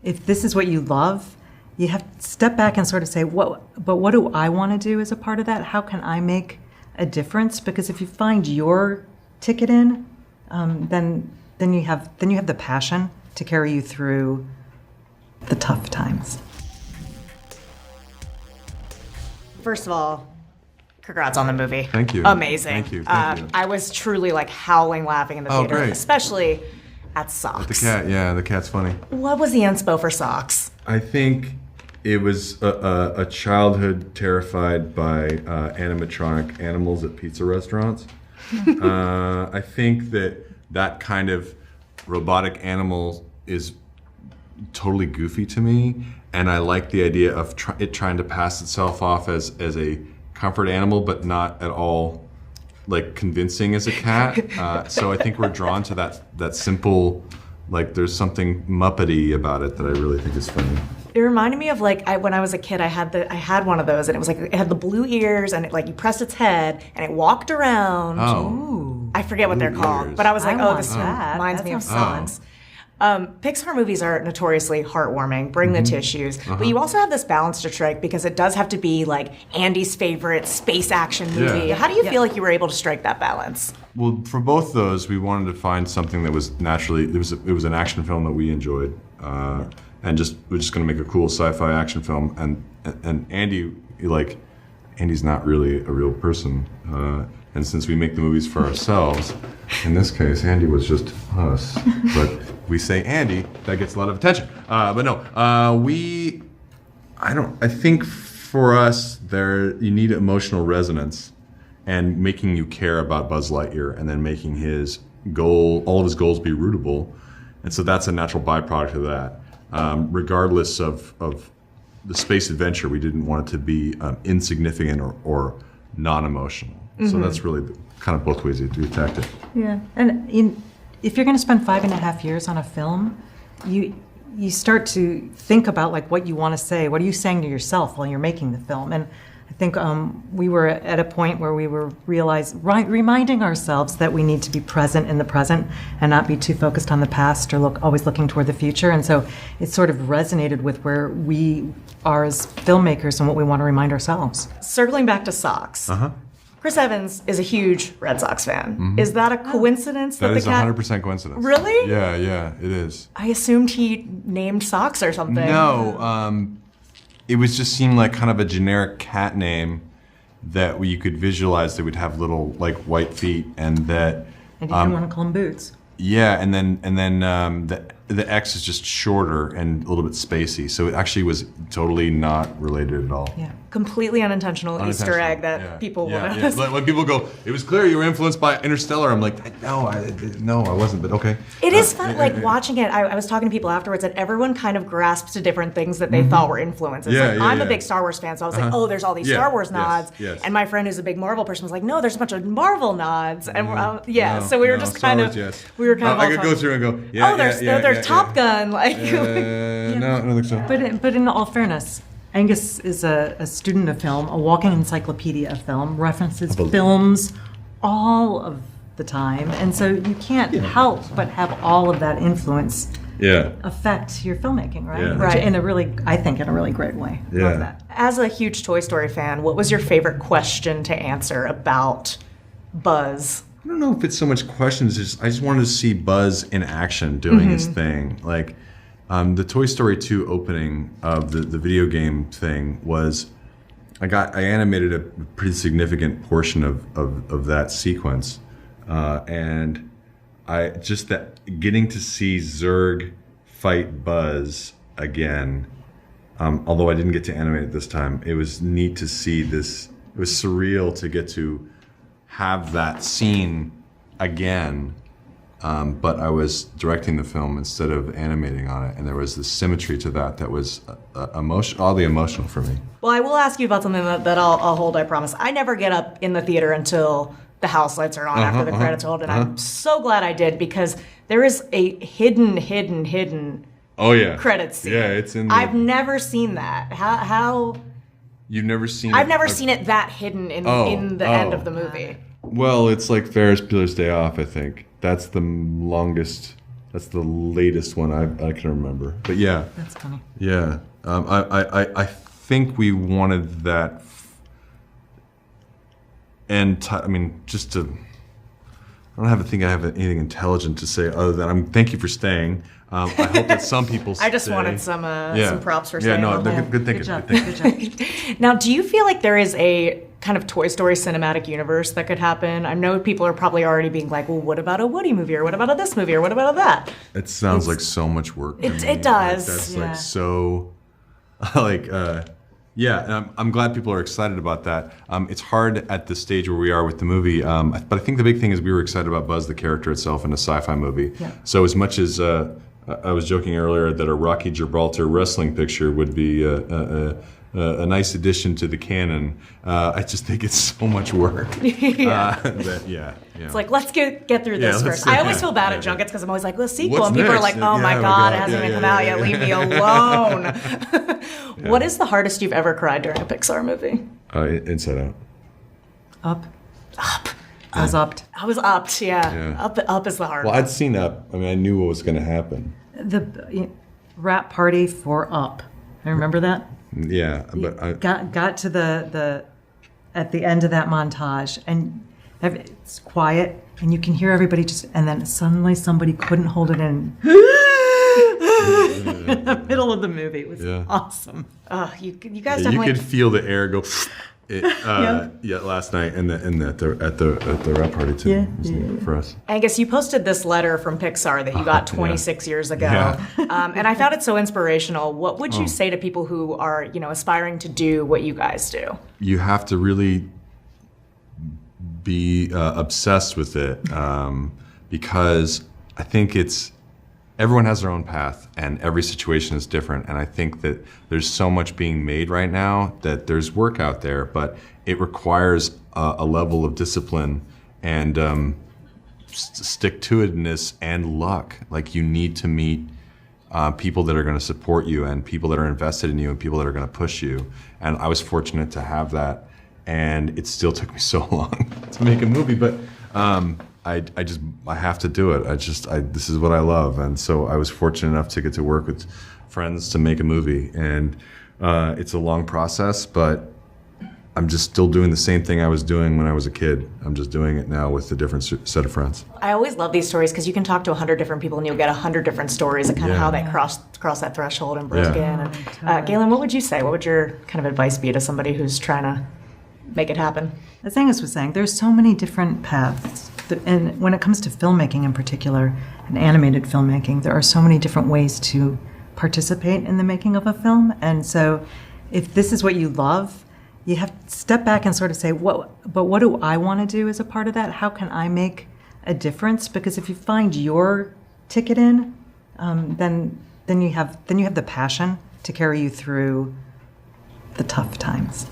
If this is what you love, you have to step back and sort of say, but what do I want to do as a part of that? How can I make a difference? Because if you find your ticket in, then you have the passion to carry you through the tough times. First of all, congrats on the movie. Thank you. Amazing. Thank you. I was truly like howling laughing in the theater, great. Especially at Socks. The cat, yeah, the cat's funny. What was the inspo for Socks? I think it was a childhood terrified by animatronic animals at pizza restaurants. I think that kind of robotic animal is totally goofy to me, and I like the idea of it trying to pass itself off as a comfort animal, but not at all like convincing as a cat. So I think we're drawn to that simple, like there's something Muppety about it that I really think is funny. It reminded me of like when I was a kid, I had one of those, and it was like it had the blue ears, and it like you pressed its head, and it walked around. Oh, I forget what they're called, ears. but I was like, want this that. reminds me of sounds Socks. Pixar movies are notoriously heartwarming, bring the tissues, but you also have this balance to strike because it does have to be like Andy's favorite space action movie. Yeah. How do you feel like you were able to strike that balance? Well, for both those, we wanted to find something that was naturally it was an action film that we enjoyed, and we're just going to make a cool sci-fi action film. And Andy, Andy's not really a real person, and since we make the movies for ourselves, in this case, Andy was just us. But we say Andy, that gets a lot of attention. But no, I think for us, you need emotional resonance and making you care about Buzz Lightyear and then making all of his goals be rootable. And so that's a natural byproduct of that. Regardless of the space adventure, we didn't want it to be insignificant or non-emotional. So that's really kind of both ways that we attacked it. Yeah, and if you're going to spend 5.5 years on a film, you start to think about like what you want to say. What are you saying to yourself while you're making the film? And I think we were at a point where we were reminding ourselves that we need to be present in the present and not be too focused on the past or always looking toward the future. And so it sort of resonated with where we are as filmmakers and what we want to remind ourselves. Circling back to Socks. Chris Evans is a huge Red Sox fan. Is that a coincidence That the is cat? 100% coincidence. Really? Yeah, it is. I assumed he named Socks or something. No, it was just seemed like kind of a generic cat name that you could visualize that would have little like white feet and that. And you didn't want to call them Boots. Yeah, and then the X is just shorter and a little bit spacey, so it actually was totally not related at all. Yeah. Completely unintentional Easter egg that people will notice. Like when people go, it was clear you were influenced by Interstellar. I'm like, no, I wasn't, but okay. It is fun, like watching it. I was talking to people afterwards, and everyone kind of grasped to different things that they thought were influences. I'm a big Star Wars fan, so I was like, oh, there's all these Star Wars nods. Yes. And my friend who's a big Marvel person was like, no, there's a bunch of Marvel nods. And so we were just Star kind Wars, of, we were kind of. I could go through and go, there's Top Gun, like. No, I don't think so. But in all fairness, Angus is a student of film, a walking encyclopedia of film, references films all of the time, and so you can't help but have all of that influence affect your filmmaking, right? Yeah. Right. I think in a really great way. Yeah. Love that. As a huge Toy Story fan, what was your favorite question to answer about Buzz? I don't know if it's so much questions. I just wanted to see Buzz in action doing his thing. Like the Toy Story 2 opening of the video game thing was, I animated a pretty significant portion of that sequence, and getting to see Zurg fight Buzz again. Although I didn't get to animate it this time, it was neat to see this. It was surreal to get to have that scene again, but I was directing the film instead of animating on it, and there was this symmetry to that was oddly emotional for me. Well, I will ask you about something that I'll hold, I promise. I never get up in the theater until the house lights are on after the credits rolled, and I'm so glad I did, because there is a hidden credits scene. Yeah, it's in I've never seen that. How You've never seen I've never seen it that hidden in the end of the movie. Well, it's like Ferris Bueller's Day Off, I think. That's the longest That's the latest one I can remember. But yeah. That's funny. Yeah. I think we wanted that. I mean, just to. I don't think I have anything intelligent to say other than thank you for staying. I hope that some people I just stay. wanted some props for Yeah, staying. no, on there. good thinking. Good job. Good thinking. Good job. Now, do you feel like there is a kind of Toy Story cinematic universe that could happen? I know people are probably already being like, well, what about a Woody movie, or what about a this movie, or what about a that? It sounds like so much work. to It me. does, Like, that's yeah. like so, yeah. And I'm glad people are excited about that. It's hard at the stage where we are with the movie, but I think the big thing is we were excited about Buzz the character itself in a sci-fi movie. Yeah. So as much as I was joking earlier that a Rocky Gibraltar wrestling picture would be a nice addition to the canon, I just think it's so much work. Yeah. Yeah. It's like, let's get through Yeah, this let's- first. I always yeah, feel bad yeah. at junkets because I'm always like, the sequel. What's And people are next? like, oh Yeah, my my God, God. it hasn't Yeah, even come yeah, out yeah, yet. yeah. Leave me alone. What is the hardest you've ever cried during a Pixar movie? Inside Out. Up. I was upped. I was upped, yeah. Yeah. Up is the hardest. Well, I'd seen Up. I mean, I knew what was going to happen. The rap party for Up. I remember that. Yeah, but I, Got to the at the end of that montage, and it's quiet, and you can hear everybody and then suddenly somebody couldn't hold it in. In the middle of the movie. It was Yeah. awesome. You guys you definitely... could feel the air go. Yeah, last night at the rap party too. Yeah, It was neat for us. Angus, you posted this letter from Pixar that you got 26 years ago, Yeah. and I found it so inspirational. What would you say to people who are, aspiring to do what you guys do? You have to really be obsessed with it because I think everyone has their own path and every situation is different. And I think that there's so much being made right now that there's work out there, but it requires a level of discipline and stick-to-itiveness and luck. Like you need to meet people that are going to support you and people that are invested in you and people that are going to push you. And I was fortunate to have that. And it still took me so long to make a movie, but I have to do it. This is what I love, and so I was fortunate enough to get to work with friends to make a movie, and it's a long process, but I'm just still doing the same thing I was doing when I was a kid. I'm just doing it now with a different set of friends. I always love these stories because you can talk to 100 different people and you'll get 100 different stories of kind of Yeah. how they cross that threshold and broke Yeah. in. And, Galyn, what would you say? What would your kind of advice be to somebody who's trying to make it happen? As Angus was saying, there's so many different paths. And when it comes to filmmaking in particular, and animated filmmaking, there are so many different ways to participate in the making of a film. And so if this is what you love, you have to step back and sort of say, what do I want to do as a part of that? How can I make a difference? Because if you find your ticket in, then you have the passion to carry you through the tough times.